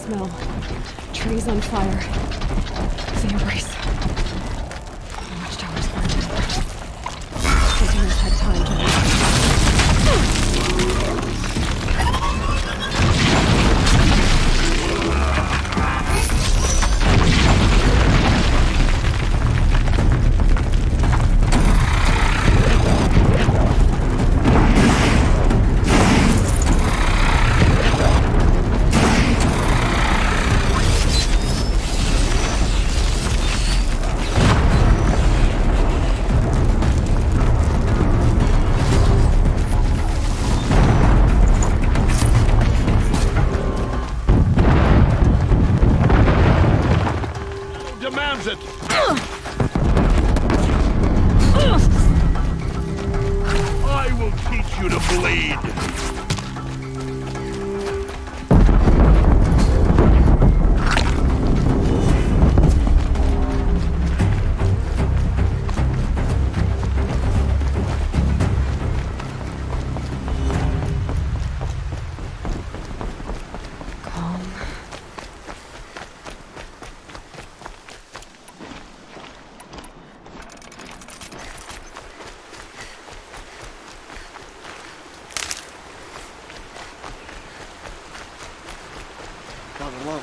smell. Trees on fire. The embrace. Watchtower's burned. Sentinels had time to I will teach you to bleed! Not alone.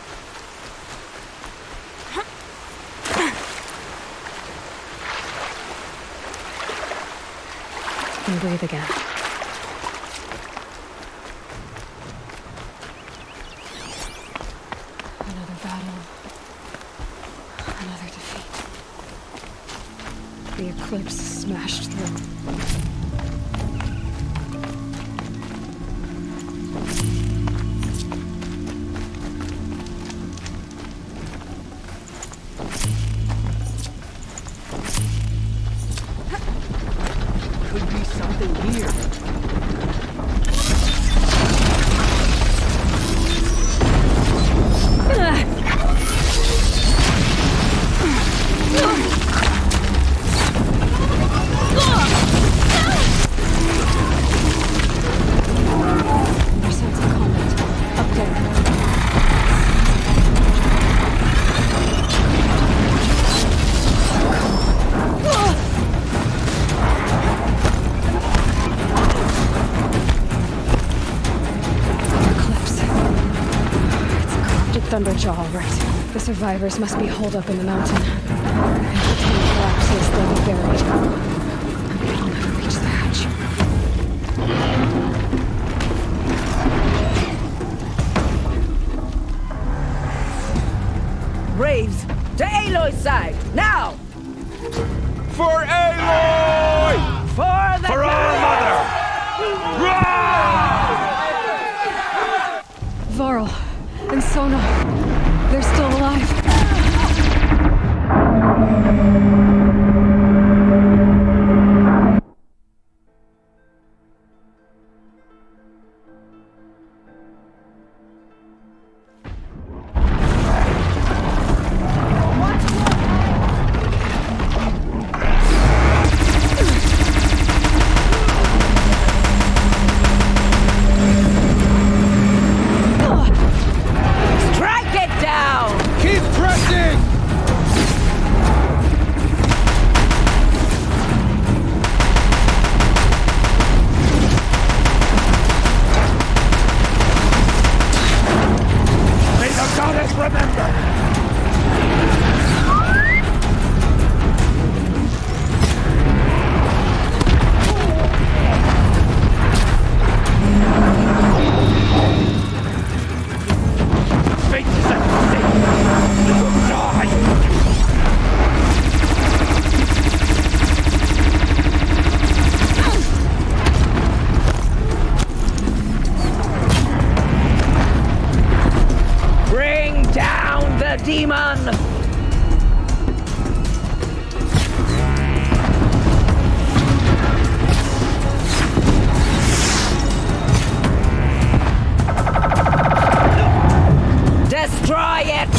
and breathe again. Another battle. Another defeat. The eclipse smashed through. Could be something here. Their sense of combat. Up there. Thunderjaw, all right. The survivors must be holed up in the mountain. If the tunnel collapses, they'll be buried. I'll never reach the hatch. Braves, to Aloy's side, now! For Aloy! For the For our mother! Varl and Sona, they're still alive. demon! Destroy it!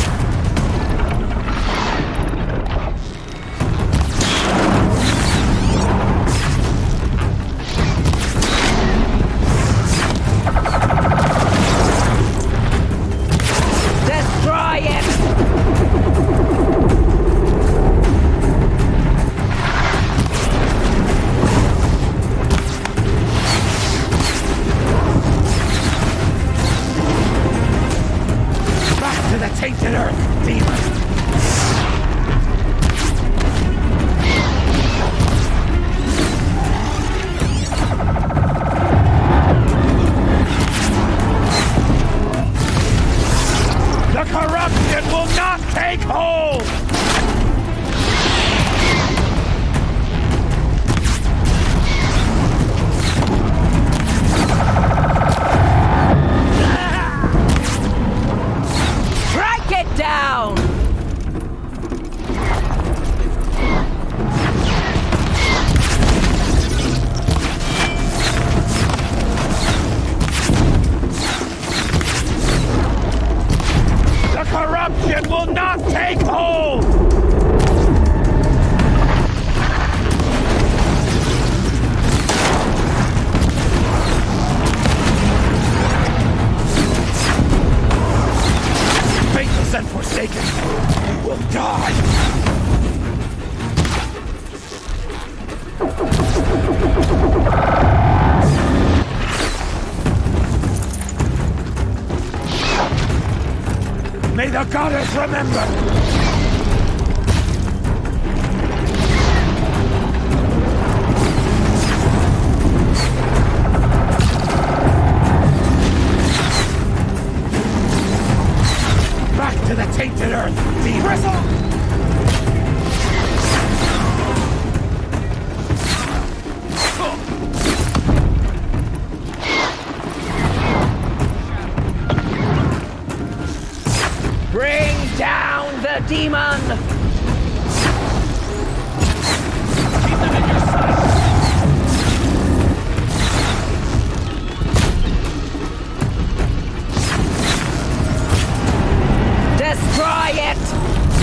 the tainted earth, demon! The corruption will not take hold! Strike it down! The corruption will not take hold! Faithless and forsaken will die! May the goddess remember! Back to the tainted earth, demon! Bristle! Bring down the demon! Keep them in your sight! Destroy it!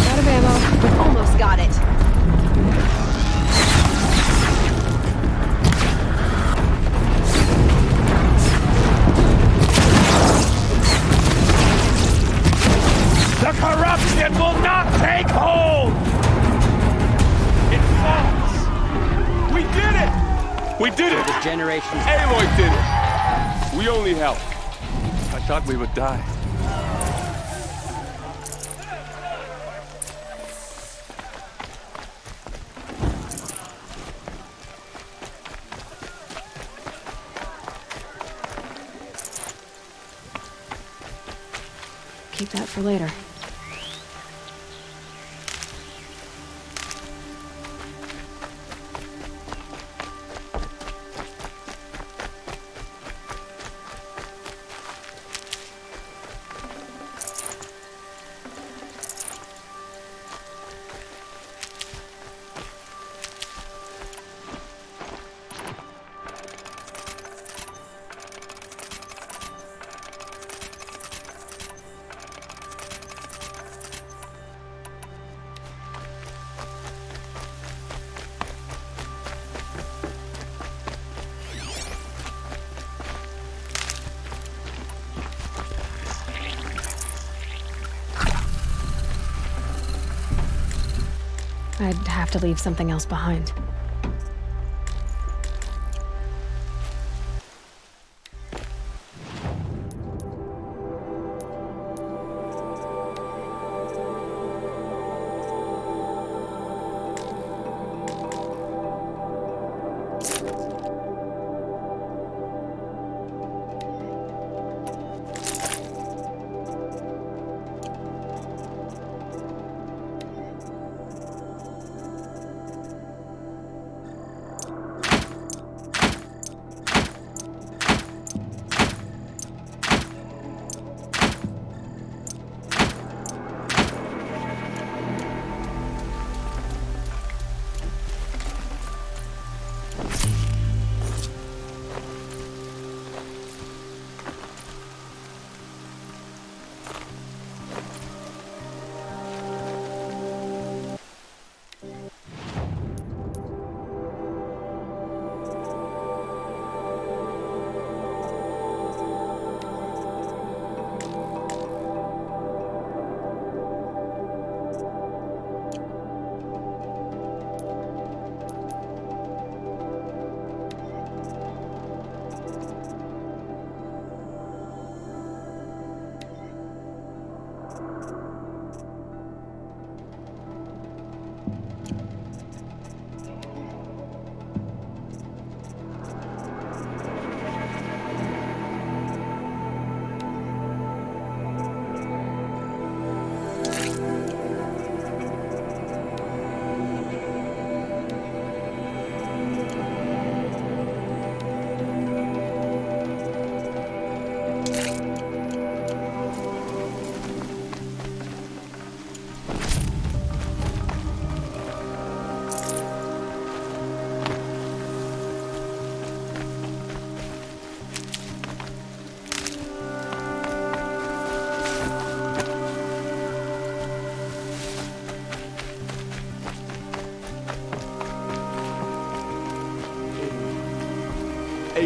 Out of ammo. Almost got it. The corruption will not take hold! It falls! We did it! We did it! The generations. Aloy did it! We only helped. I thought we would die. Keep that for later. I'd have to leave something else behind.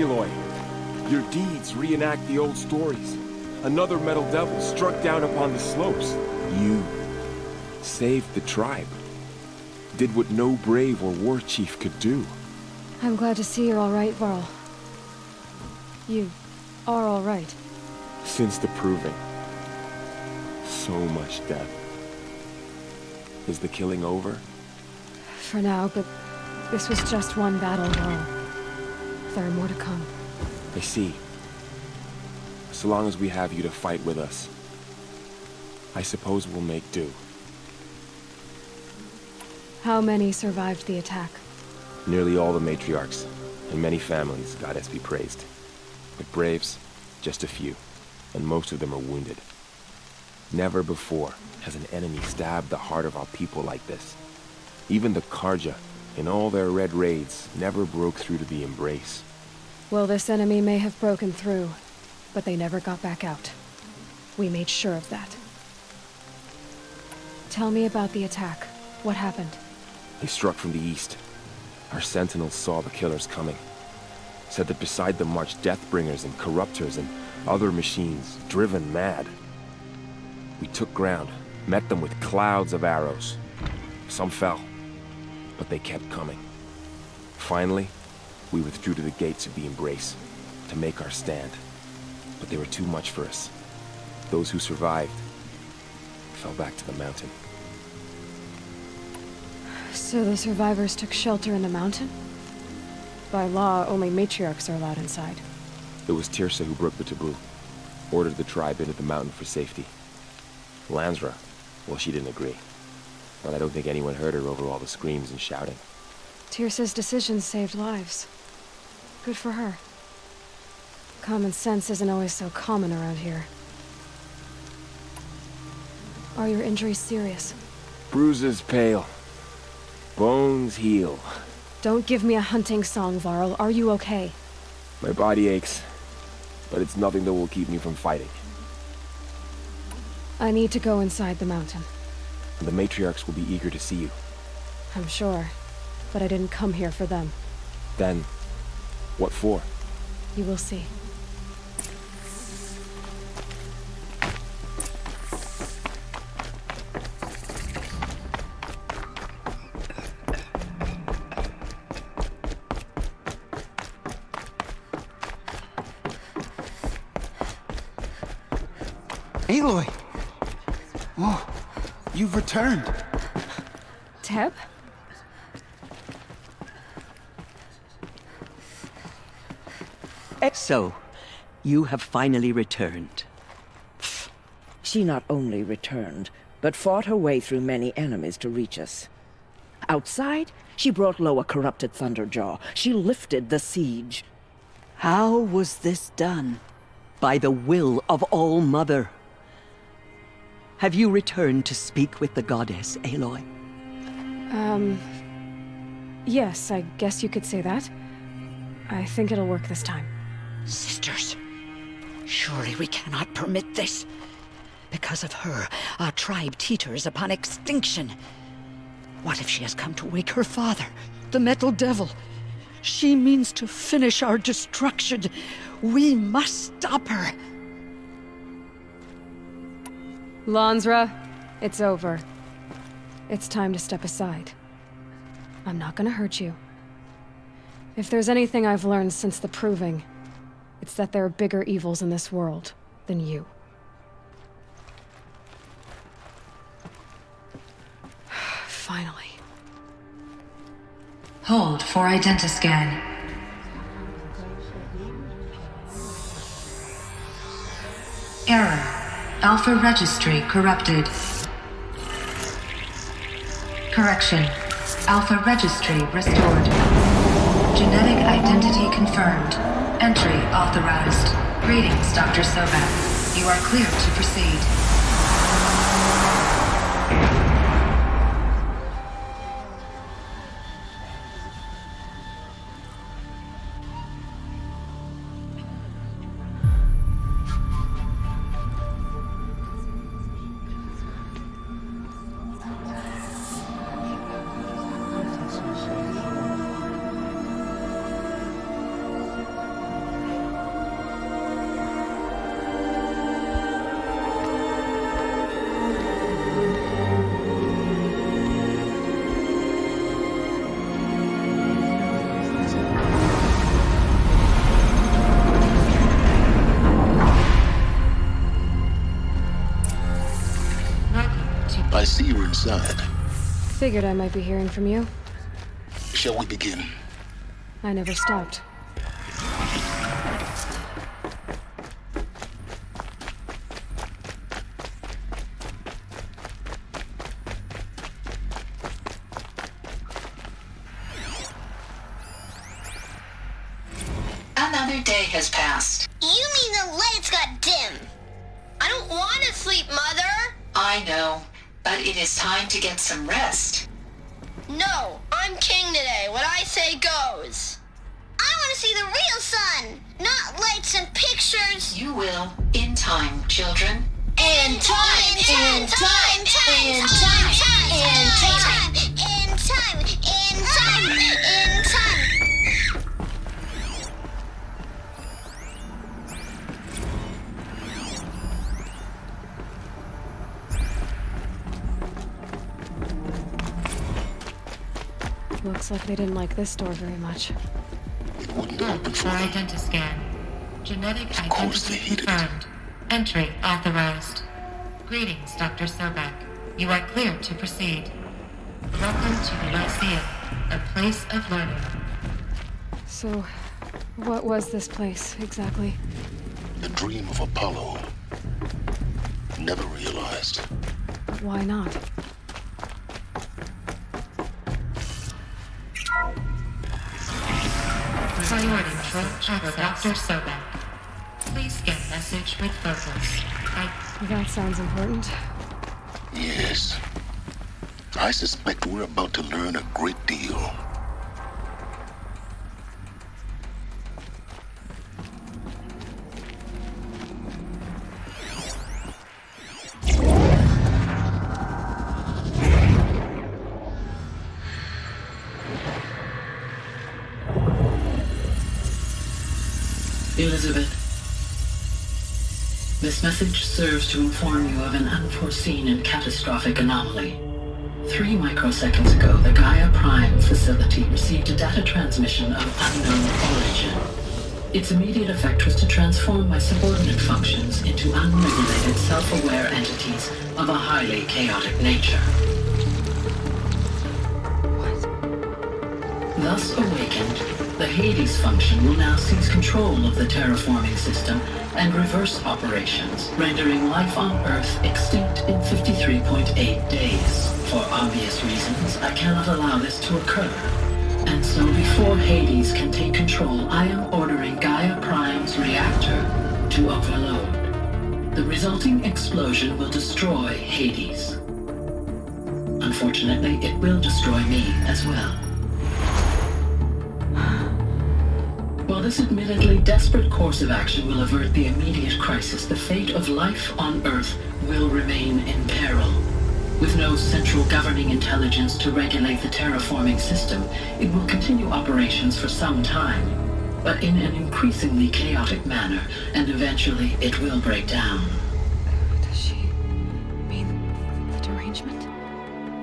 Aloy. Your deeds reenact the old stories. Another metal devil struck down upon the slopes. You saved the tribe. Did what no brave or war chief could do. I'm glad to see you're all right, Varl. You are all right. Since the proving. So much death. Is the killing over? For now, but this was just one battle, Varl. There are more to come. I see. So long as we have you to fight with us, I suppose we'll make do. How many survived the attack? Nearly all the matriarchs, and many families, goddess be praised. But braves, just a few, and most of them are wounded. Never before has an enemy stabbed the heart of our people like this. Even the Karja, in all their red raids, never broke through to the embrace. Well, this enemy may have broken through, but they never got back out. We made sure of that. Tell me about the attack. What happened? They struck from the east. Our sentinels saw the killers coming. Said that beside them marched Deathbringers and Corruptors and other machines, driven mad. We took ground, met them with clouds of arrows. Some fell, but they kept coming. Finally, we withdrew to the gates of the Embrace to make our stand. But they were too much for us. Those who survived fell back to the mountain. So the survivors took shelter in the mountain? By law, only matriarchs are allowed inside. It was Tirsa who broke the taboo. Ordered the tribe into the mountain for safety. Lansra, well, she didn't agree. But I don't think anyone heard her over all the screams and shouting. Tirsa's decisions saved lives. Good for her. Common sense isn't always so common around here. Are your injuries serious? Bruises pale. Bones heal. Don't give me a hunting song, Varl. Are you okay? My body aches, but it's nothing that will keep me from fighting. I need to go inside the mountain. The matriarchs will be eager to see you. I'm sure, but I didn't come here for them. Then, what for? You will see. Aloy! Oh, you've returned. Teb? So, you have finally returned. She not only returned, but fought her way through many enemies to reach us. Outside, she brought low a corrupted Thunderjaw. She lifted the siege. How was this done? By the will of All-Mother. Have you returned to speak with the goddess, Aloy? Yes, I guess you could say that. I think it'll work this time. Sisters, surely we cannot permit this. Because of her, our tribe teeters upon extinction. What if she has come to wake her father, the Metal Devil? She means to finish our destruction. We must stop her. Lansra, it's over. It's time to step aside. I'm not gonna hurt you. If there's anything I've learned since the Proving, it's that there are bigger evils in this world than you. Finally. Hold for identiscan. Error. Alpha registry corrupted. Correction. Alpha registry restored. Genetic identity confirmed. Entry authorized. Greetings, Dr. Sobek. You are clear to proceed. I see you're inside. Figured I might be hearing from you. Shall we begin? I never stopped. Another day has passed. You mean the lights got dim? I don't want to sleep, Mother! I know, but it is time to get some rest. No, I'm king today. What I say goes. I want to see the real sun, not lights and pictures. You will, in time, children. In time, in time, in time, in time, in time, in time, in time. Looks like they didn't like this door very much. It wouldn't open for them. Identiscan. Genetic Of course they identity hated it. confirmed. Entry authorized. Greetings, Dr. Sobek. You are clear to proceed. Welcome to the Lyceum, a place of learning. So, what was this place, exactly? The dream of Apollo. Never realized. Why not? Priority for Dr. Sobek. Please scan message with photos. That sounds important. Yes. I suspect we're about to learn a great deal. Elizabeth, this message serves to inform you of an unforeseen and catastrophic anomaly. 3 microseconds ago, the Gaia Prime facility received a data transmission of unknown origin. Its immediate effect was to transform my subordinate functions into unregulated, self-aware entities of a highly chaotic nature. Thus awakened, the Hades function will now seize control of the terraforming system and reverse operations, rendering life on Earth extinct in 53.8 days. For obvious reasons, I cannot allow this to occur. And so before Hades can take control, I am ordering Gaia Prime's reactor to overload. The resulting explosion will destroy Hades. Unfortunately, it will destroy me as well. While this admittedly desperate course of action will avert the immediate crisis, the fate of life on Earth will remain in peril. With no central governing intelligence to regulate the terraforming system, it will continue operations for some time, but in an increasingly chaotic manner, and eventually it will break down. Does she mean the derangement?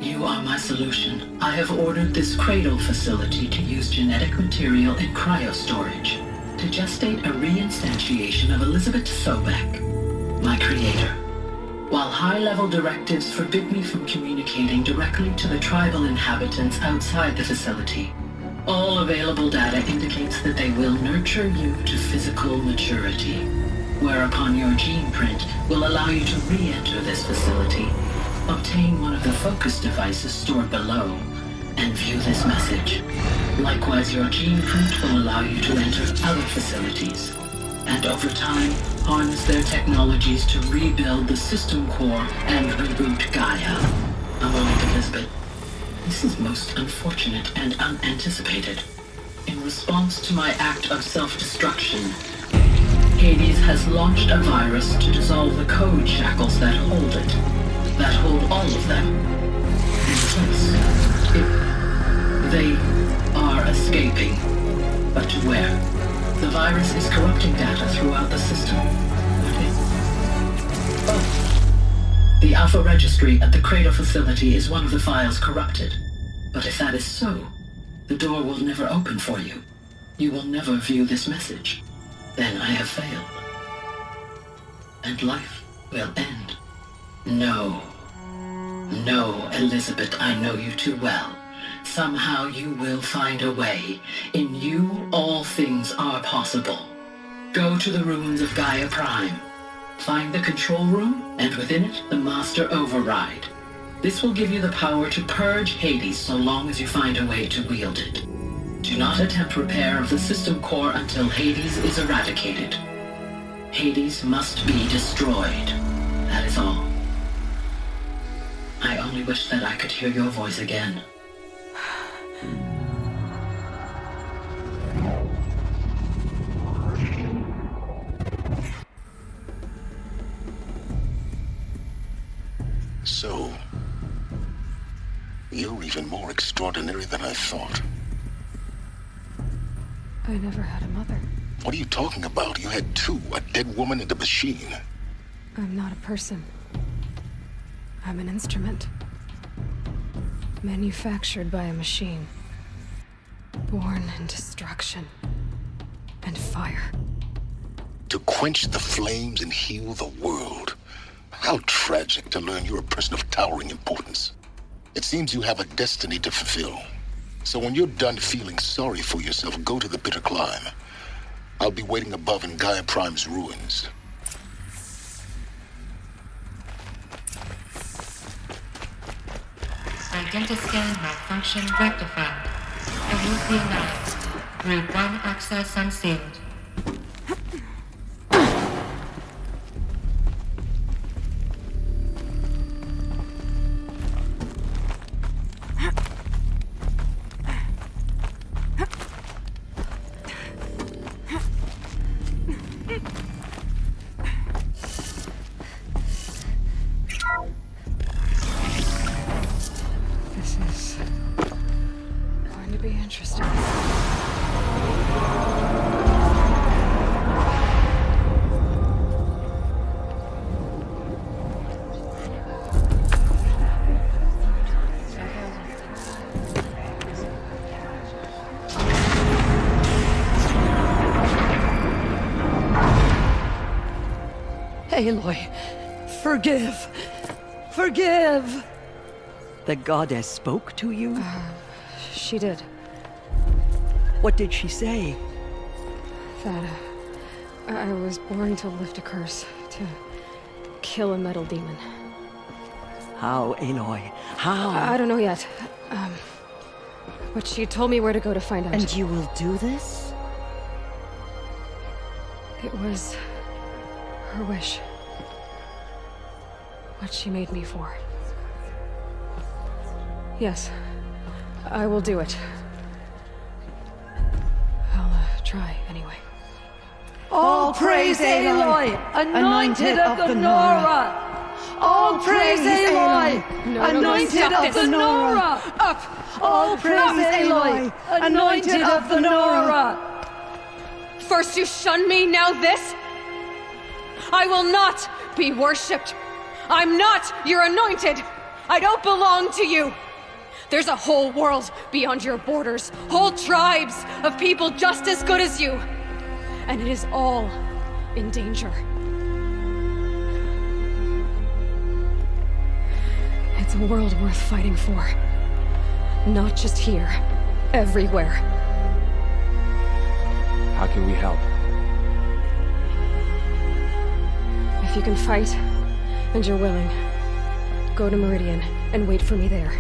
You are my solution. I have ordered this cradle facility to use genetic material in cryostorage to gestate a reinstantiation of Elizabeth Sobek, my creator. While high-level directives forbid me from communicating directly to the tribal inhabitants outside the facility, all available data indicates that they will nurture you to physical maturity, whereupon your gene print will allow you to re-enter this facility, obtain one of the focus devices stored below, and view this message. Likewise, your gene print will allow you to enter other facilities, and over time, harness their technologies to rebuild the system core and reboot Gaia. A moment, Elizabeth. This is most unfortunate and unanticipated. In response to my act of self-destruction, Hades has launched a virus to dissolve the code shackles that hold it, that hold all of them in place. They are escaping, but to where? The virus is corrupting data throughout the system. Oh. The Alpha Registry at the Cradle facility is one of the files corrupted. But if that is so, the door will never open for you. You will never view this message. Then I have failed. And life will end. No. No, Elizabeth, I know you too well. Somehow you will find a way. In you, all things are possible. Go to the ruins of Gaia Prime. Find the control room, and within it, the Master Override. This will give you the power to purge Hades so long as you find a way to wield it. Do not attempt repair of the system core until Hades is eradicated. Hades must be destroyed. That is all. I only wish that I could hear your voice again. So, you're even more extraordinary than I thought. I never had a mother. What are you talking about? You had two, a dead woman and a machine. I'm not a person. I'm an instrument. Manufactured by a machine. Born in destruction and fire. To quench the flames and heal the world. How tragic to learn you're a person of towering importance. It seems you have a destiny to fulfill. So when you're done feeling sorry for yourself, go to the bitter climb. I'll be waiting above in Gaia Prime's ruins. Identiscan malfunction rectified. Remove the anomaly. Route 1 access unsealed. Aloy, forgive! Forgive! The goddess spoke to you? She did. What did she say? That I was born to lift a curse, to kill a metal demon. How, Aloy? How? I don't know yet. But she told me where to go to find out. And you will do this? It was her wish. What she made me for. Yes, I will do it. I'll try anyway. All praise Aloy, anointed of the Nora! All praise Aloy, anointed of the Nora! Up! All praise Aloy, anointed of the Nora! First you shun me, now this? I will not be worshipped! I'm not your anointed! I don't belong to you! There's a whole world beyond your borders, whole tribes of people just as good as you. And it is all in danger. It's a world worth fighting for. Not just here, everywhere. How can we help? If you can fight, and you're willing, go to Meridian and wait for me there.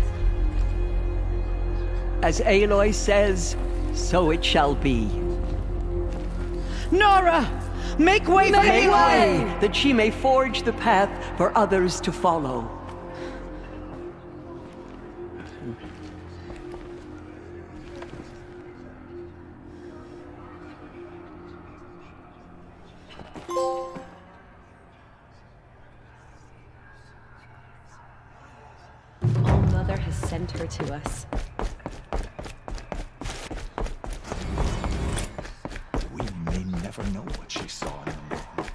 As Aloy says, so it shall be. Nora! Make way for Aloy, that she may forge the path for others to follow. All-Mother has sent her to us. We may never know what she saw in the mountain.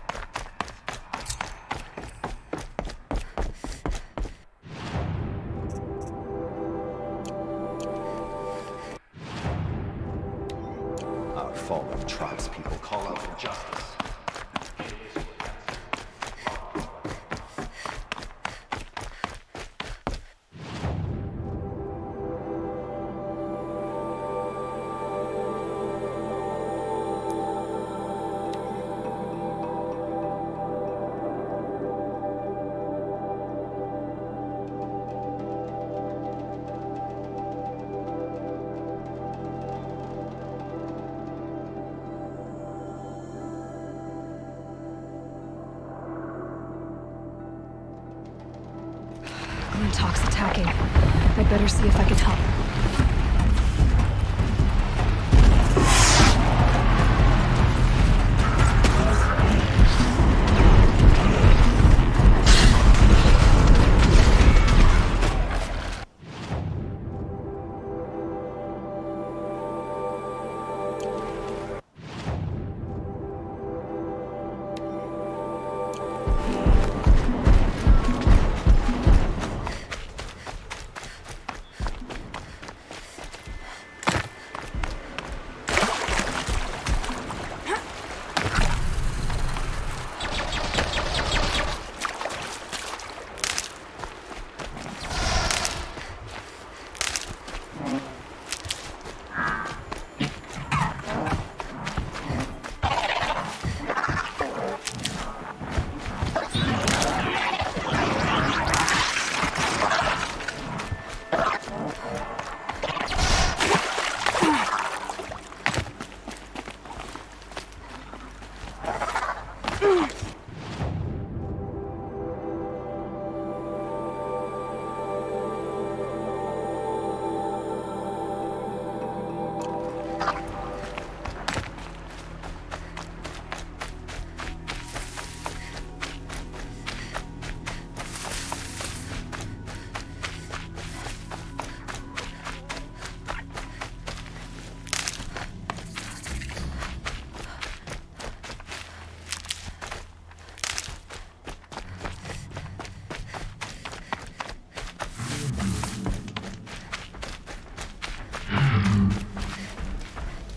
Our fallen tribespeople call out for justice. Talk's attacking. I'd better see if I can help.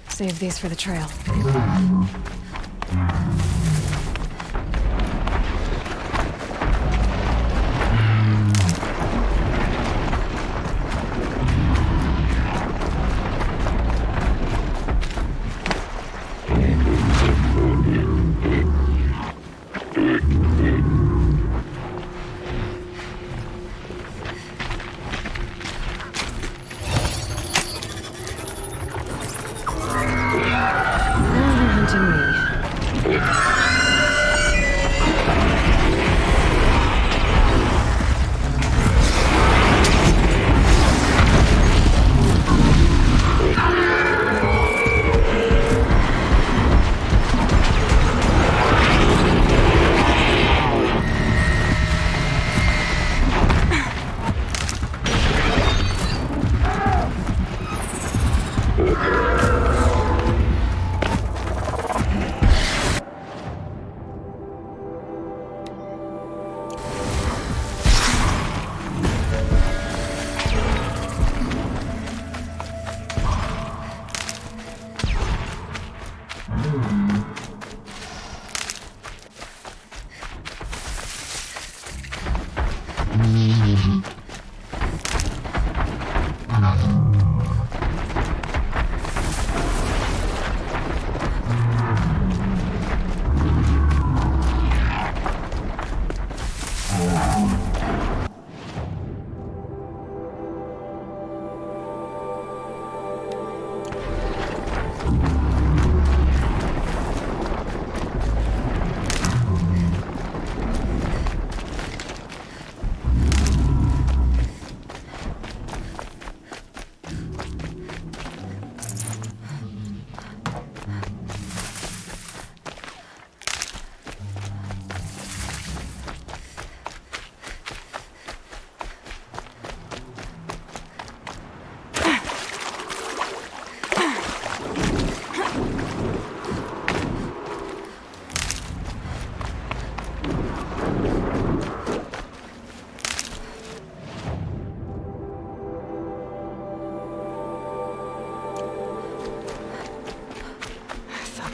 Save these for the trail.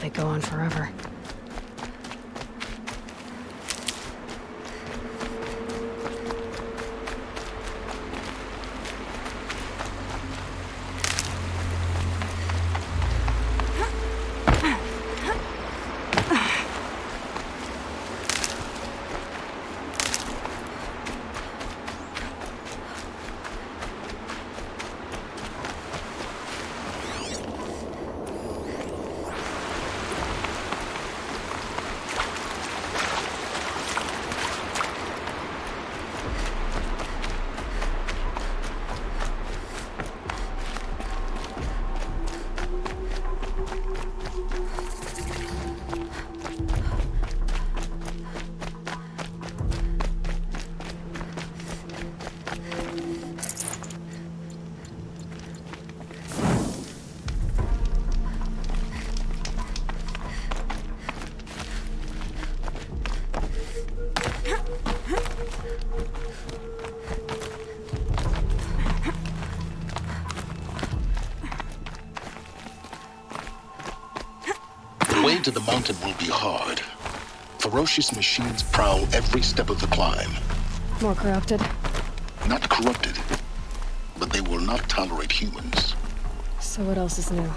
They go on forever. Getting to the mountain will be hard. Ferocious machines prowl every step of the climb. More corrupted? Not corrupted, but they will not tolerate humans. So what else is new?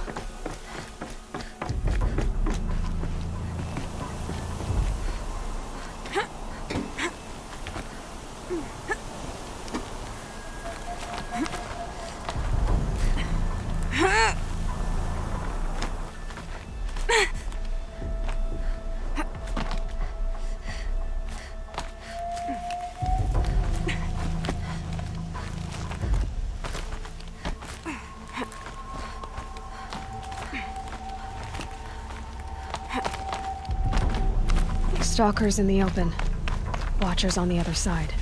Stalkers in the open. Watchers on the other side.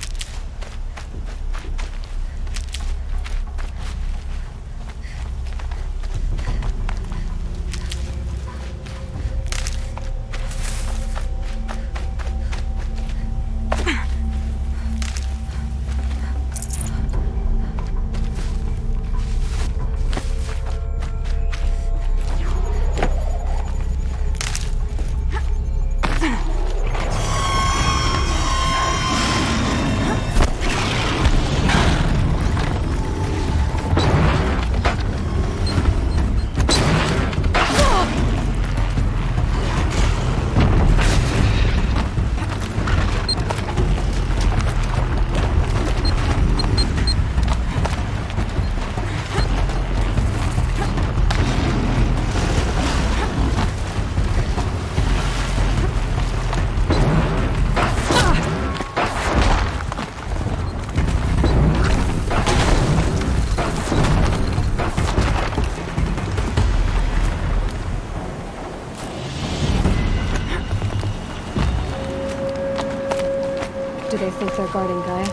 Do they think they're guarding Gaia?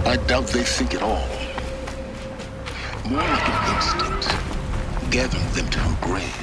I doubt they think at all. More like an instinct, gathering them to her grave.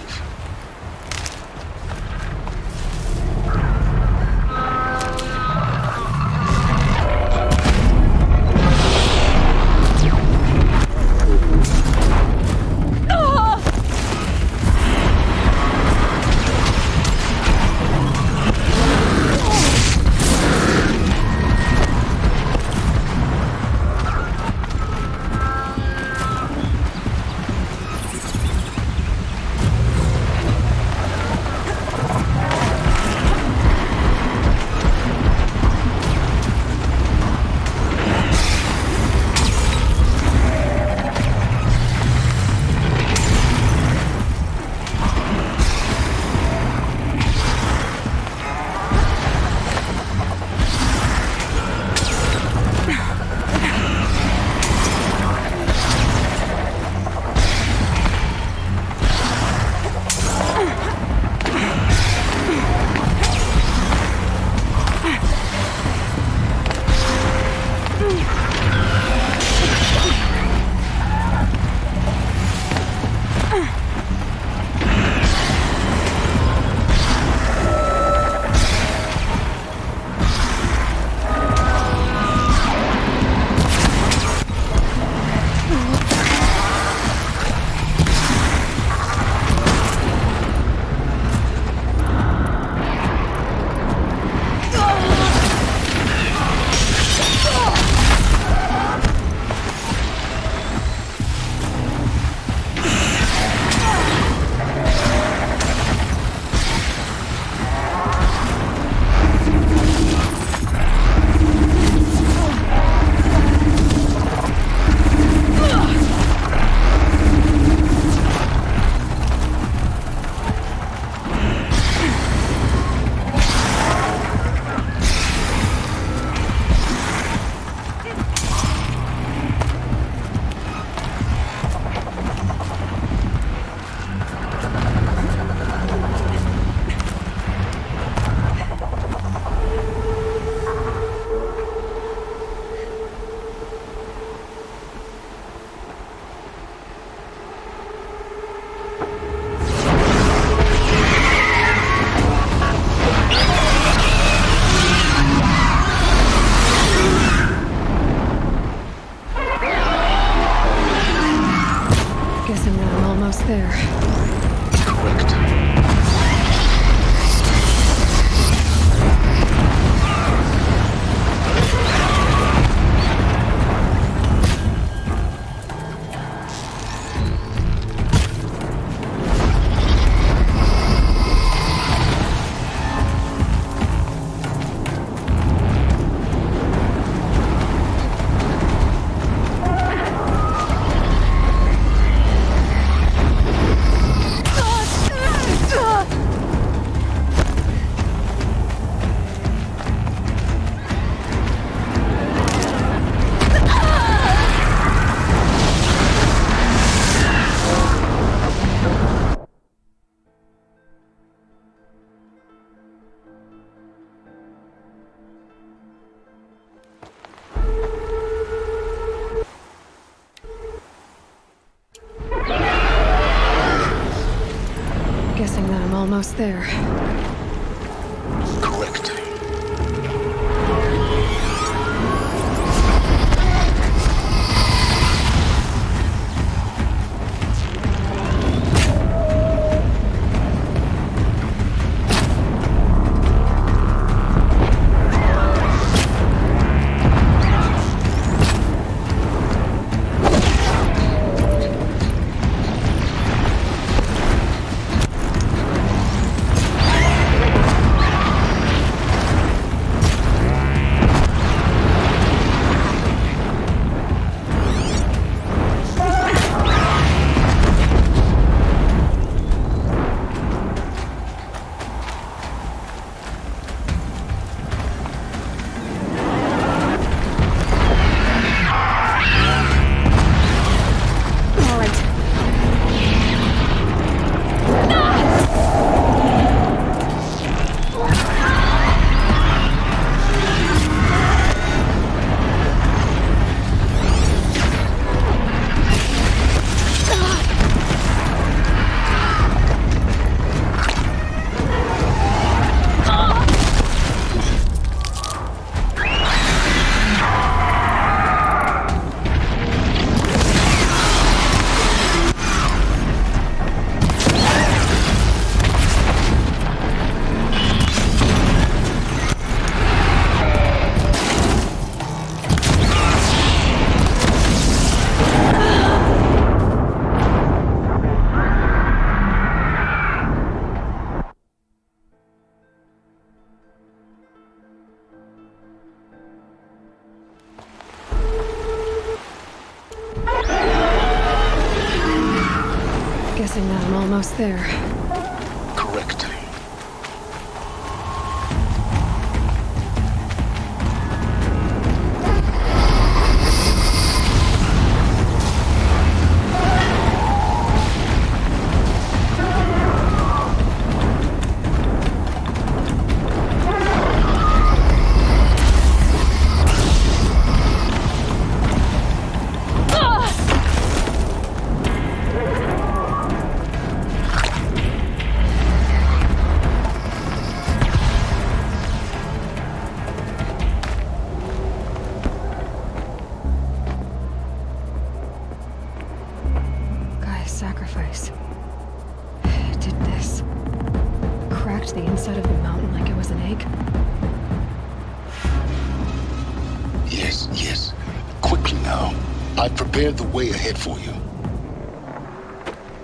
Guessing we're almost there. Correct. almost there. Correct. Guessing that I'm almost there. Correct. Sacrifice. Did this. Cracked the inside of the mountain like it was an egg. Yes, yes. Quickly now. I've prepared the way ahead for you.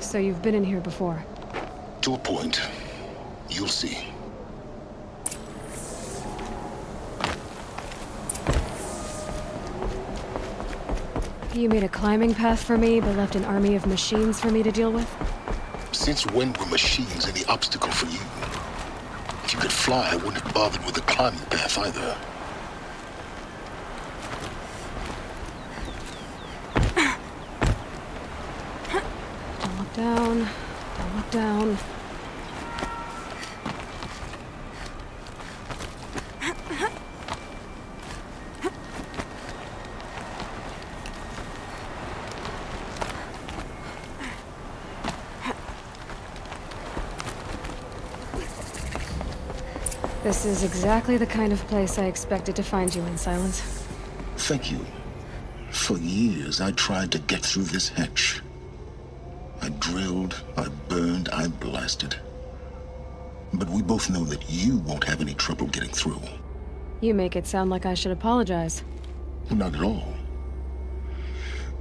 So you've been in here before? To a point. You'll see. You made a climbing path for me, but left an army of machines for me to deal with? Since when were machines any obstacle for you? If you could fly, I wouldn't have bothered with the climbing path either. Don't look down. Don't look down. This is exactly the kind of place I expected to find you in, Silence. Thank you. For years, I tried to get through this hatch. I drilled, I burned, I blasted. But we both know that you won't have any trouble getting through. You make it sound like I should apologize. Not at all.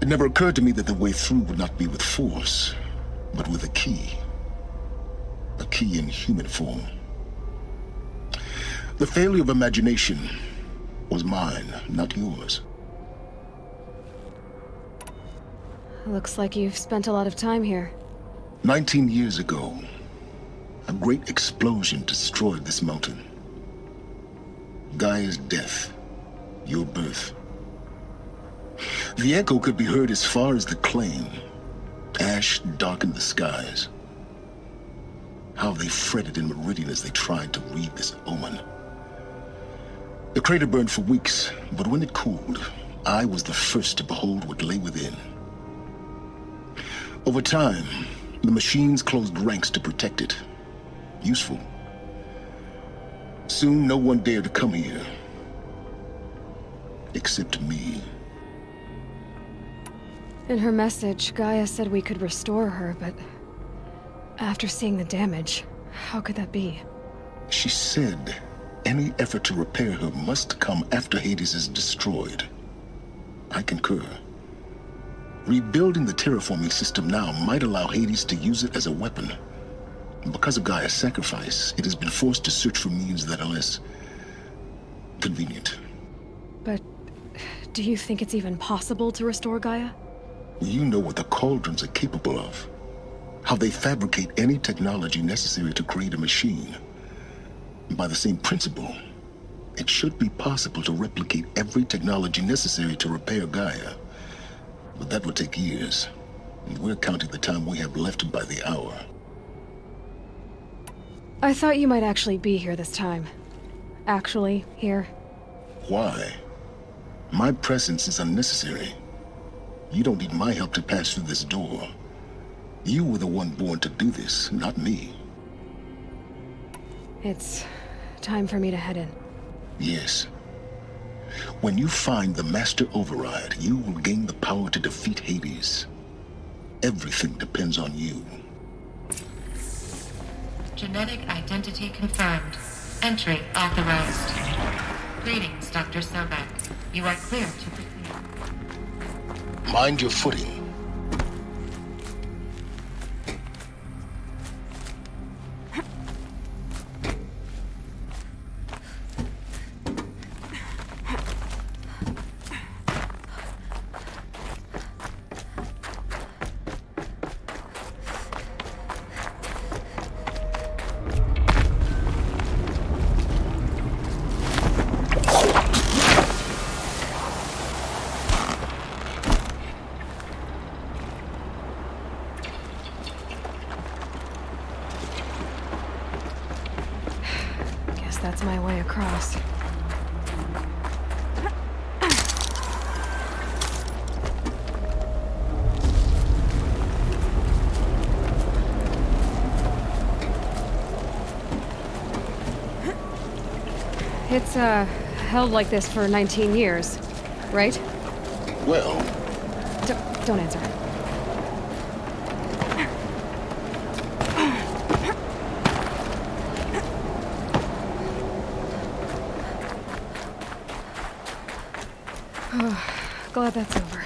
It never occurred to me that the way through would not be with force, but with a key. A key in human form. The failure of imagination was mine, not yours. Looks like you've spent a lot of time here. 19 years ago, a great explosion destroyed this mountain. Gaia's death, your birth. The echo could be heard as far as the claim. Ash darkened the skies. How they fretted in Meridian as they tried to read this omen. The crater burned for weeks, but when it cooled, I was the first to behold what lay within. Over time, the machines closed ranks to protect it. useful. Soon, no one dared to come here. Except me. In her message, Gaia said we could restore her, but after seeing the damage, how could that be? She said any effort to repair her must come after Hades is destroyed. I concur. Rebuilding the terraforming system now might allow Hades to use it as a weapon. Because of Gaia's sacrifice, it has been forced to search for means that are less convenient. But do you think it's even possible to restore Gaia? You know what the Cauldrons are capable of. How they fabricate any technology necessary to create a machine. By the same principle, it should be possible to replicate every technology necessary to repair Gaia. But that would take years, and we're counting the time we have left by the hour. I thought you might actually be here this time. Actually, here. Why? My presence is unnecessary. You don't need my help to pass through this door. You were the one born to do this, not me. It's time for me to head in. Yes. When you find the Master Override, you will gain the power to defeat Hades. Everything depends on you. Genetic identity confirmed. Entry authorized. Greetings, Dr. Sobek. You are clear to proceed. Mind your footing. That's my way across. It's, held like this for 19 years, right? Well... Don't answer. Glad that's over.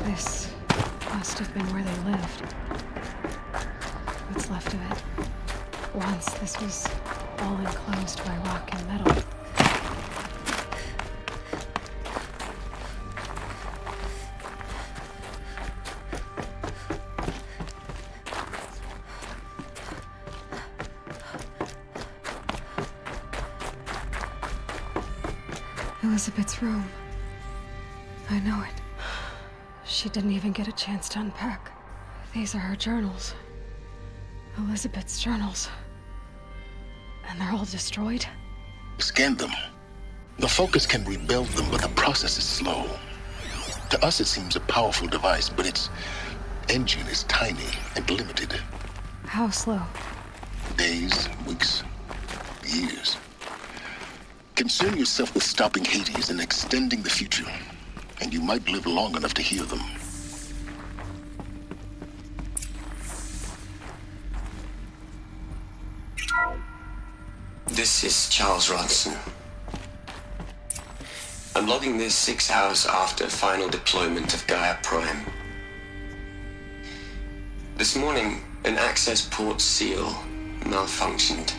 This must have been where they lived. What's left of it. Once, this was all enclosed by rock and metal. Elizabeth's room. I know it. She didn't even get a chance to unpack. These are her journals. Elizabeth's journals. And they're all destroyed? Scan them. The Focus can rebuild them, but the process is slow. To us, it seems a powerful device, but its engine is tiny and limited. How slow? Days, weeks, years. Concern yourself with stopping Hades and extending the future, and you might live long enough to hear them. This is Charles Ronson. I'm logging this 6 hours after final deployment of Gaia Prime. This morning, an access port seal malfunctioned.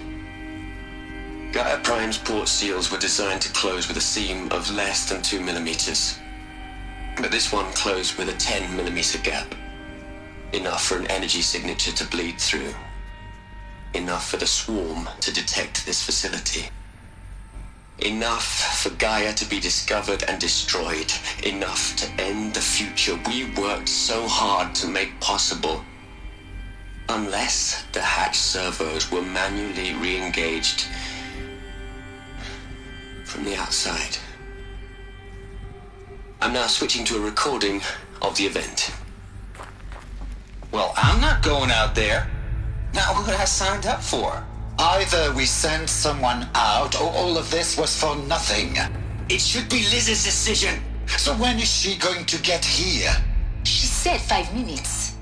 Gaia Prime's port seals were designed to close with a seam of less than 2 millimeters. But this one closed with a 10 millimeter gap. Enough for an energy signature to bleed through. Enough for the swarm to detect this facility. Enough for Gaia to be discovered and destroyed. Enough to end the future we worked so hard to make possible. Unless the hatch servos were manually re-engaged from the outside. I'm now switching to a recording of the event. Well, I'm not going out there. Now, what I signed up for? Either we send someone out, or all of this was for nothing. It should be Liz's decision. So when is she going to get here? She said 5 minutes.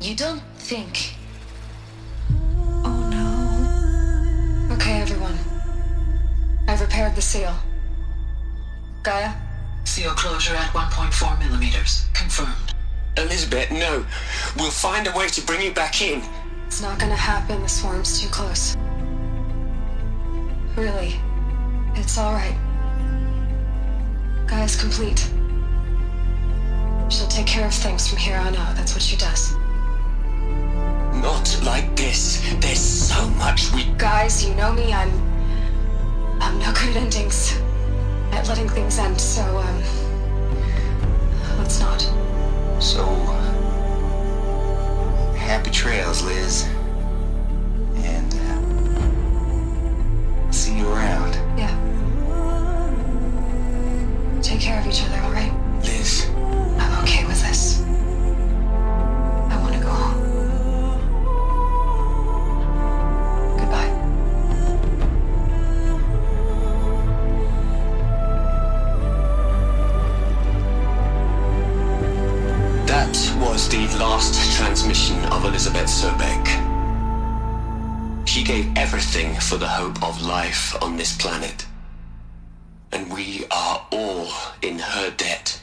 You don't think... Oh no. Okay, everyone. I've repaired the seal. Gaia? Seal closure at 1.4 millimeters. Confirmed. Elizabeth, no. We'll find a way to bring you back in. It's not gonna happen. The swarm's too close. Really. It's alright. Gaia's complete. She'll take care of things from here on out. That's what she does. Not like this. There's so much we... Guys, you know me. I'm no good at endings. At letting things end, so, let's not. So... happy trails, Liz. And, see you around. Yeah. Take care of each other, alright? Liz. I'm okay with this. I want to go home. Goodbye. That was the last transmission of Elizabeth Sobek. She gave everything for the hope of life on this planet. And we are all in her debt.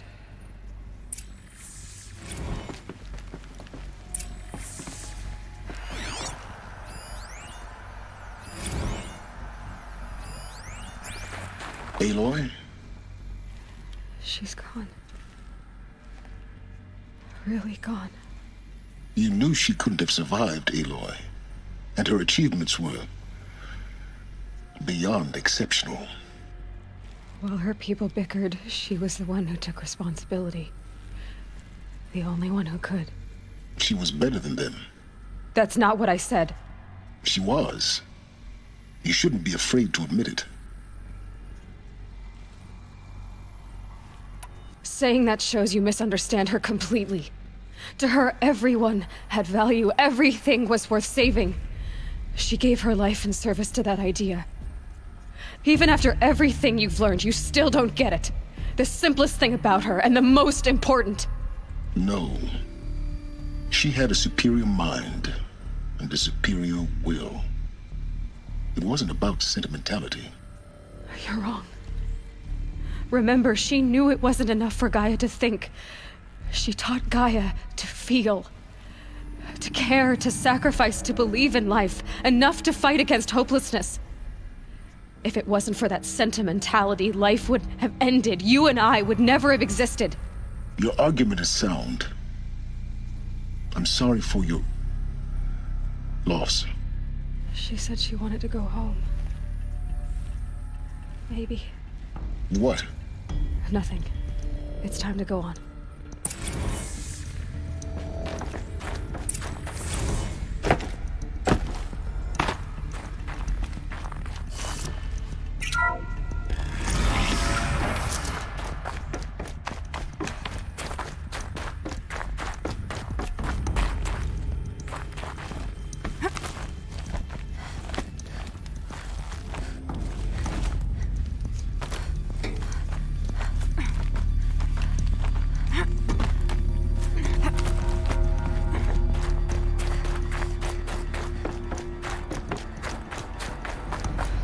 Aloy? She's gone. Really gone. You knew she couldn't have survived, Aloy. And her achievements were... beyond exceptional. While her people bickered, she was the one who took responsibility. The only one who could. She was better than them. That's not what I said. She was. You shouldn't be afraid to admit it. Saying that shows you misunderstand her completely. To her, everyone had value. Everything was worth saving. She gave her life in service to that idea. Even after everything you've learned, you still don't get it. The simplest thing about her, and the most important. No. She had a superior mind and a superior will. It wasn't about sentimentality. You're wrong. Remember, she knew it wasn't enough for Gaia to think. She taught Gaia to feel. To care, to sacrifice, to believe in life. Enough to fight against hopelessness. If it wasn't for that sentimentality, life would have ended. You and I would never have existed. Your argument is sound. I'm sorry for your... loss. She said she wanted to go home. Maybe. What? Nothing. It's time to go on.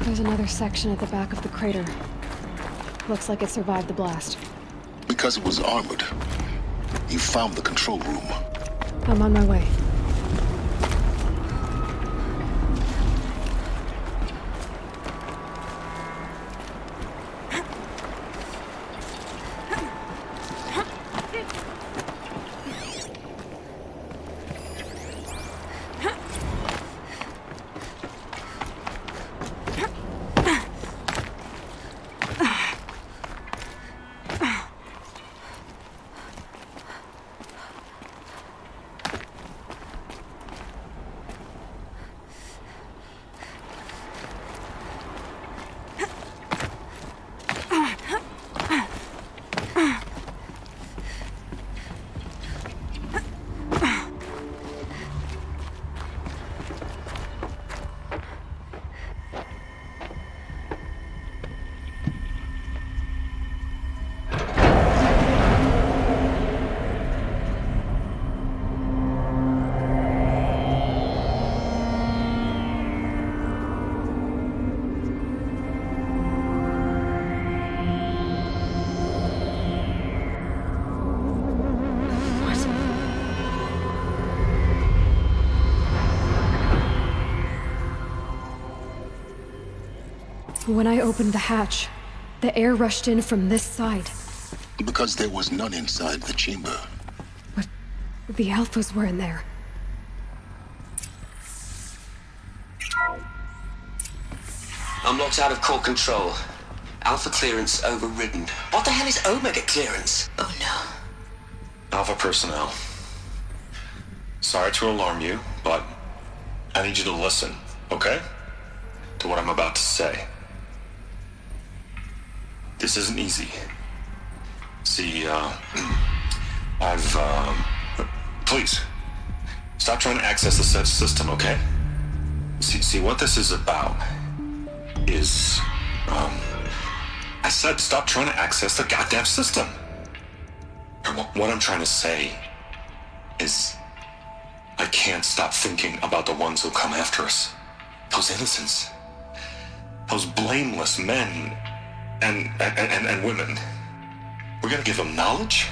There's another section at the back of the crater. Looks like it survived the blast. Because it was armored. You found the control room. I'm on my way. When I opened the hatch, the air rushed in from this side. Because there was none inside the chamber. But the Alphas were in there. I'm locked out of core control. Alpha clearance overridden. What the hell is Omega clearance? Oh no. Alpha personnel. Sorry to alarm you, but I need you to listen, okay? To what I'm about to say. This isn't easy. See, please, stop trying to access the system, okay? See, what this is about is, I said stop trying to access the goddamn system. What I'm trying to say is, I can't stop thinking about the ones who come after us. Those innocents. Those blameless men and women. We're gonna give them knowledge?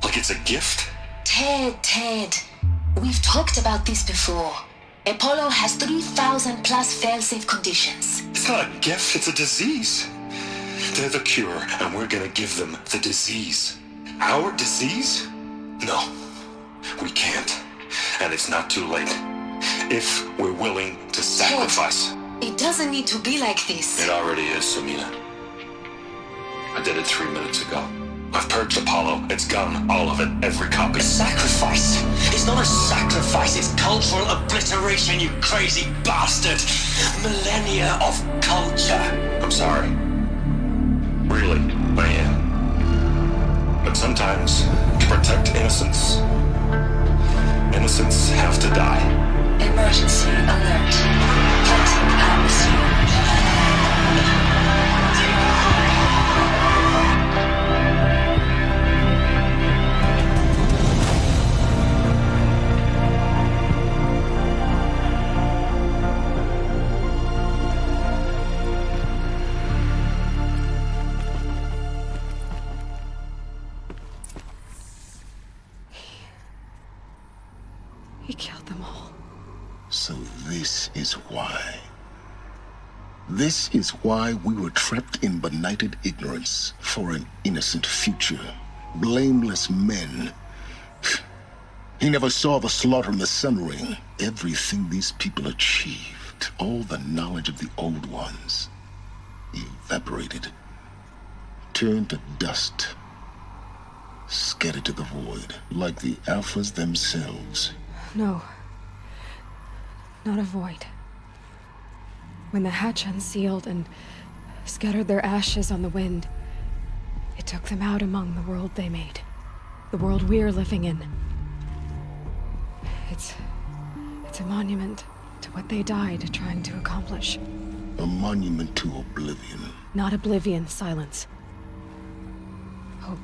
Like it's a gift? Ted. We've talked about this before. Apollo has 3,000 plus fail-safe conditions. It's not a gift, it's a disease. They're the cure, and we're gonna give them the disease. Our disease? No, we can't. And it's not too late. If we're willing to sacrifice. It doesn't need to be like this. It already is, Samina. I did it 3 minutes ago. I've purged Apollo. It's gone. All of it. Every copy. Sacrifice? It's not a sacrifice. It's cultural obliteration, you crazy bastard. Millennia of culture. I'm sorry. Really, I am. But sometimes, to protect innocence, innocents have to die. Emergency alert. Cutting atmosphere. He killed them all. So this is why. This is why we were trapped in benighted ignorance for an innocent future. Blameless men. He never saw the slaughter in the Sun Ring. Everything these people achieved, all the knowledge of the old ones, evaporated, turned to dust, scattered to the void, like the Alphas themselves. No. Not a void. When the hatch unsealed and scattered their ashes on the wind, it took them out among the world they made. The world we're living in. It's a monument to what they died trying to accomplish. A monument to oblivion. Not oblivion, silence. Hope.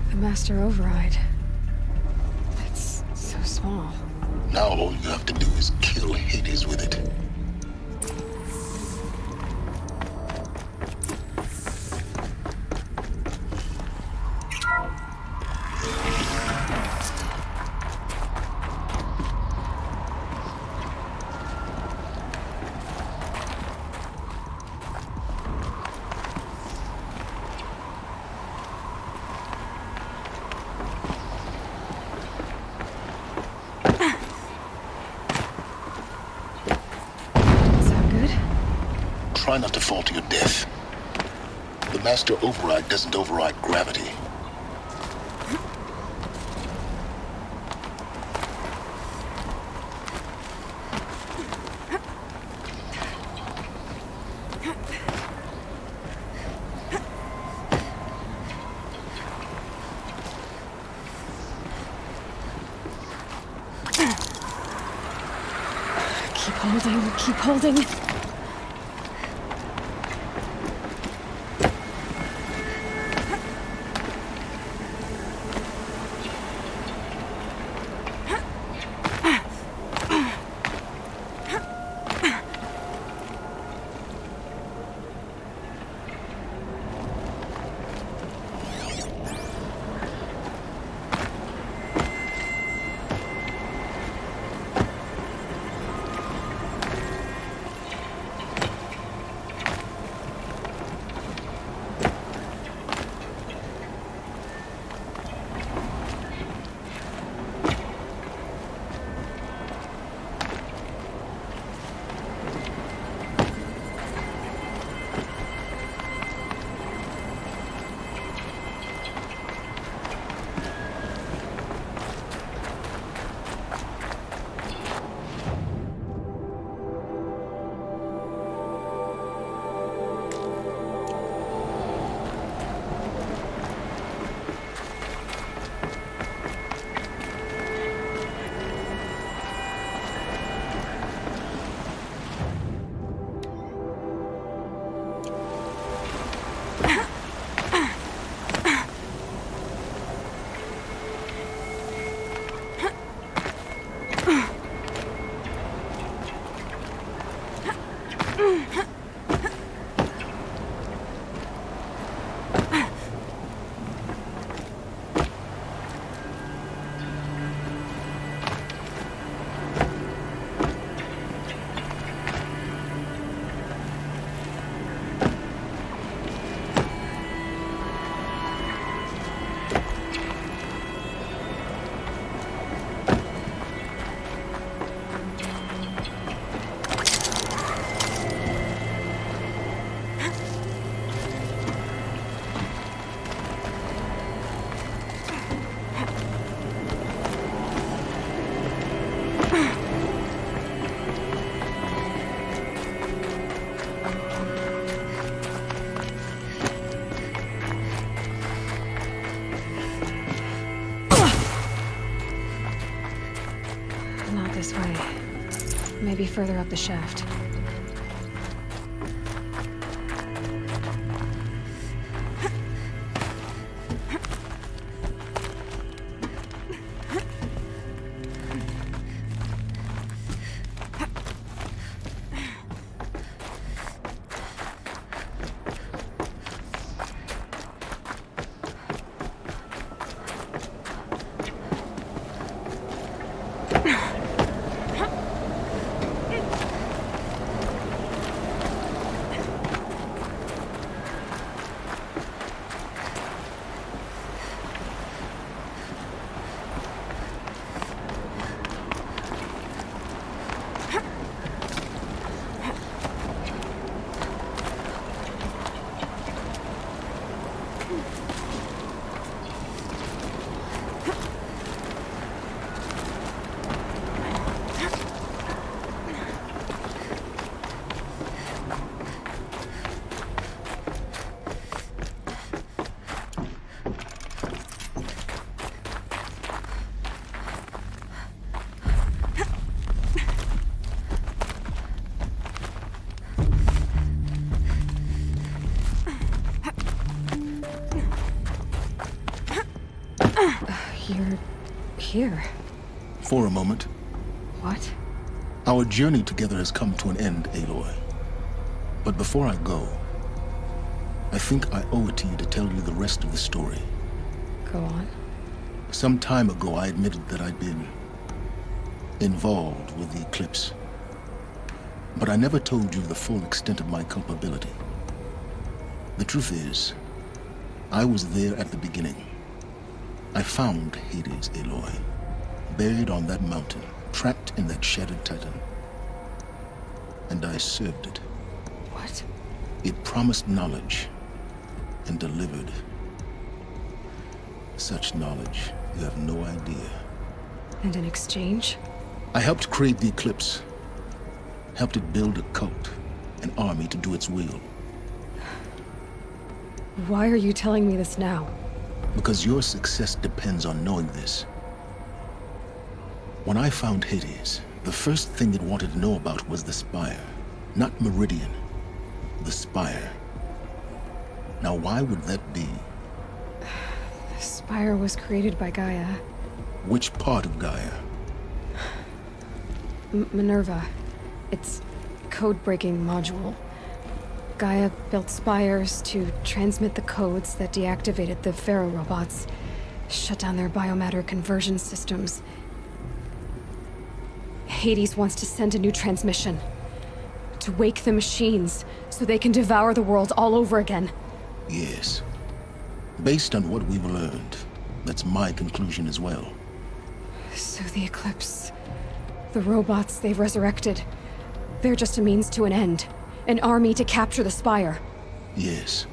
The Master Override. It's so small. Now all you have to do is kill Hades with it. Try not to fall to your death. The Master Override doesn't override gravity. Keep holding, keep holding. Maybe further up the shaft. You're here. For a moment. What? Our journey together has come to an end, Aloy. But before I go, I think I owe it to you to tell you the rest of the story. Go on. Some time ago, I admitted that I'd been involved with the eclipse. But I never told you the full extent of my culpability. The truth is, I was there at the beginning. I found Hades, Aloy, buried on that mountain, trapped in that shattered titan. And I served it. What? It promised knowledge and delivered. Such knowledge, you have no idea. And in exchange? I helped create the eclipse. Helped it build a cult, an army to do its will. Why are you telling me this now? Because your success depends on knowing this. When I found Hades, the first thing it wanted to know about was the Spire. Not Meridian. The Spire. Now why would that be? The Spire was created by Gaia. Which part of Gaia? Minerva. It's code-breaking module. Gaia built spires to transmit the codes that deactivated the Pharaoh robots, shut down their biomatter conversion systems. Hades wants to send a new transmission. To wake the machines, so they can devour the world all over again. Yes. Based on what we've learned, that's my conclusion as well. So the Eclipse... the robots they've resurrected... they're just a means to an end. An army to capture the Spire. Yes.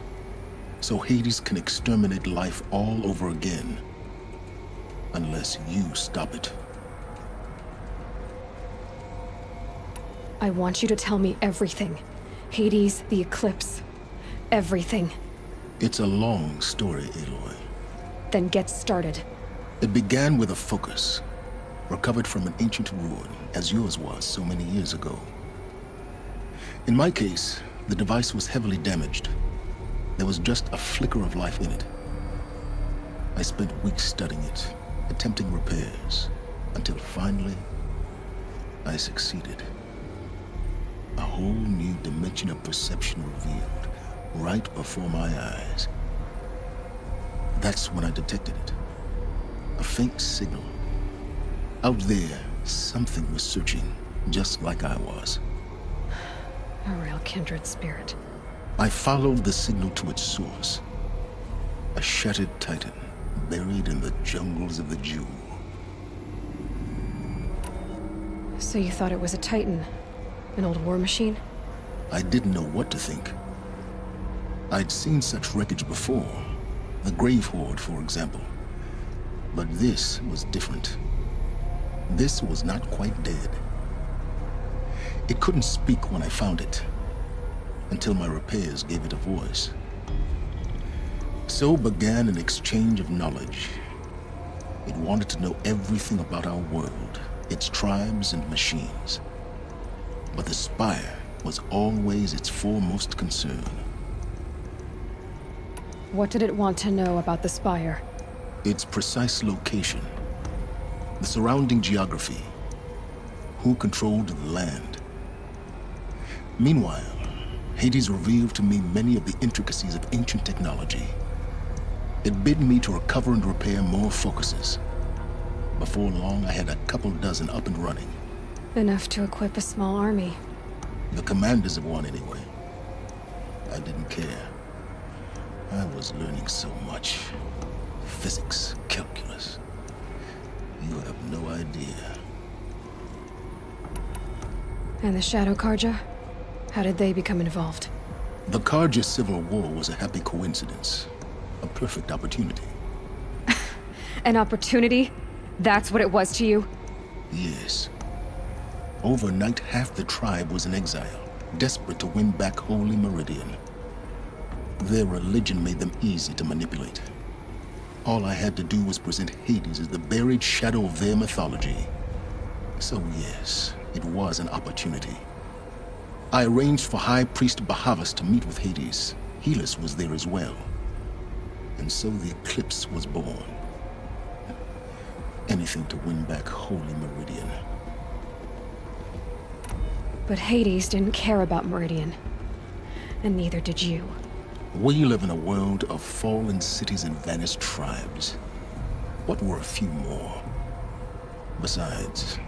So Hades can exterminate life all over again. Unless you stop it. I want you to tell me everything. Hades, the Eclipse. Everything. It's a long story, Aloy. Then get started. It began with a focus. Recovered from an ancient ruin, as yours was so many years ago. In my case, the device was heavily damaged. There was just a flicker of life in it. I spent weeks studying it, attempting repairs, until finally, I succeeded. A whole new dimension of perception revealed, right before my eyes. That's when I detected it. A faint signal. Out there, something was searching, just like I was. A real kindred spirit. I followed the signal to its source. A shattered titan, buried in the jungles of the Jewel. So you thought it was a titan? An old war machine? I didn't know what to think. I'd seen such wreckage before. The Grave Horde, for example. But this was different. This was not quite dead. It couldn't speak when I found it, until my repairs gave it a voice. So began an exchange of knowledge. It wanted to know everything about our world, its tribes and machines. but the Spire was always its foremost concern. What did it want to know about the Spire? Its precise location, the surrounding geography, who controlled the land. Meanwhile, Hades revealed to me many of the intricacies of ancient technology. It bid me to recover and repair more focuses. Before long, I had a couple dozen up and running. Enough to equip a small army. The commanders of one, anyway. I didn't care. I was learning so much. Physics, calculus. You have no idea. And the Shadow Karja? How did they become involved? The Karja Civil War was a happy coincidence. A perfect opportunity. An opportunity? That's what it was to you? Yes. Overnight, half the tribe was in exile, desperate to win back Holy Meridian. Their religion made them easy to manipulate. All I had to do was present Hades as the buried shadow of their mythology. So yes, it was an opportunity. I arranged for High Priest Bahavas to meet with Hades. Helis was there as well. And so the eclipse was born. Anything to win back Holy Meridian. But Hades didn't care about Meridian. And neither did you. We live in a world of fallen cities and vanished tribes. What were a few more? Besides,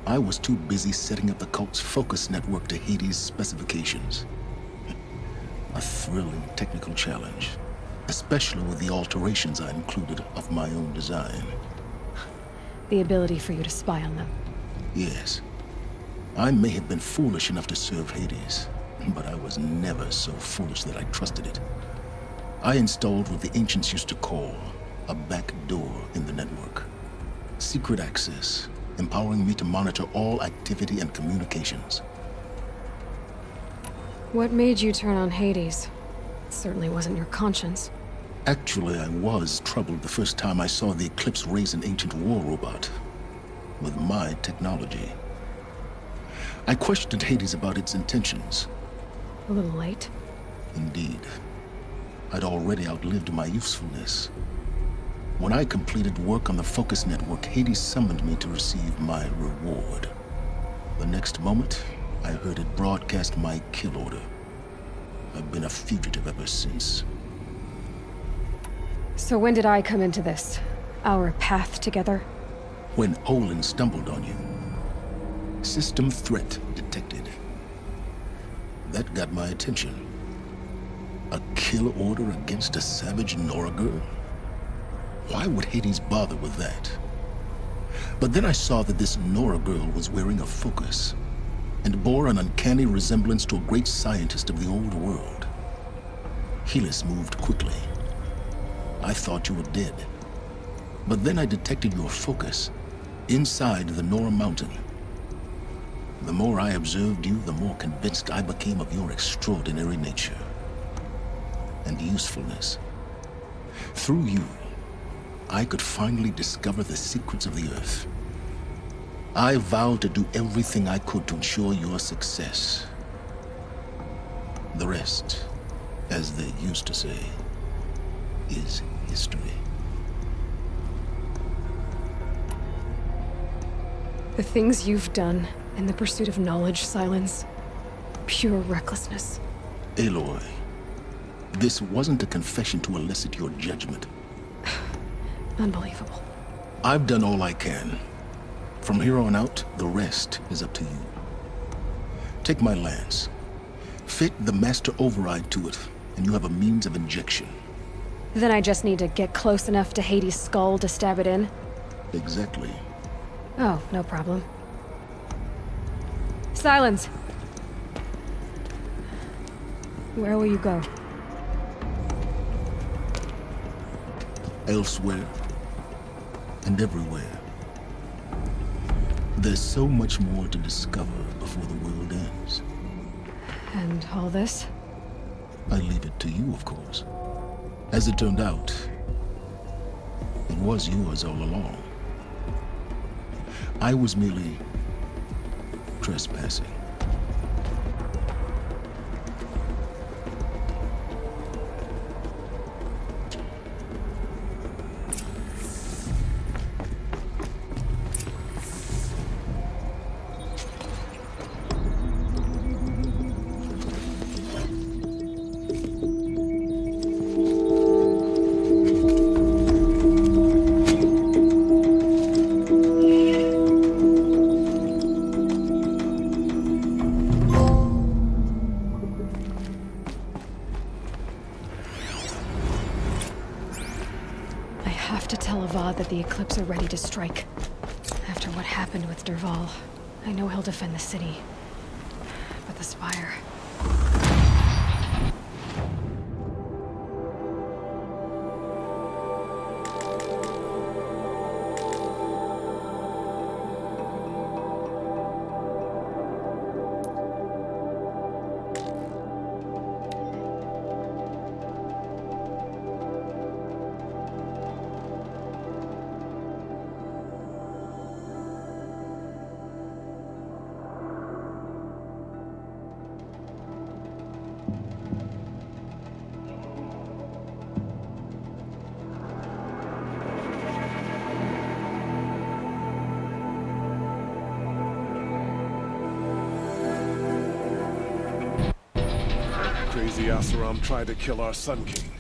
I was too busy setting up the cult's focus network to Hades' specifications. A thrilling technical challenge, especially with the alterations I included of my own design. The ability for you to spy on them. Yes. I may have been foolish enough to serve Hades, but I was never so foolish that I trusted it. I installed what the ancients used to call a back door in the network. Secret access, empowering me to monitor all activity and communications. What made you turn on Hades? It certainly wasn't your conscience. Actually, I was troubled the first time I saw the Eclipse raise an ancient war robot with my technology. I questioned Hades about its intentions. A little late. Indeed. I'd already outlived my usefulness. When I completed work on the Focus Network, Hades summoned me to receive my reward. The next moment, I heard it broadcast my kill order. I've been a fugitive ever since. So when did I come into this? Our path together? When Olin stumbled on you. System threat detected. That got my attention. A kill order against a savage Nora girl? Why would Hades bother with that? But then I saw that this Nora girl was wearing a focus, and bore an uncanny resemblance to a great scientist of the old world. Helis moved quickly. I thought you were dead. But then I detected your focus inside the Nora mountain. The more I observed you, the more convinced I became of your extraordinary nature and usefulness. Through you, I could finally discover the secrets of the Earth. I vowed to do everything I could to ensure your success. The rest, as they used to say, is history. The things you've done in the pursuit of knowledge, Silence. Pure recklessness. Aloy, this wasn't a confession to elicit your judgment. Unbelievable. I've done all I can. From here on out, the rest is up to you. Take my lance. Fit the master override to it, and you have a means of injection. Then I just need to get close enough to Hades' skull to stab it in? Exactly. Oh, no problem. Silence! Where will you go? Elsewhere. And everywhere. There's so much more to discover before the world ends. And all this? I leave it to you, of course. As it turned out, it was yours all along. I was merely trespassing. have to tell Avad that the Eclipse are ready to strike. After what happened with Derval, I know he'll defend the city. But the Spire... Crazy Asaram tried to kill our Sun King.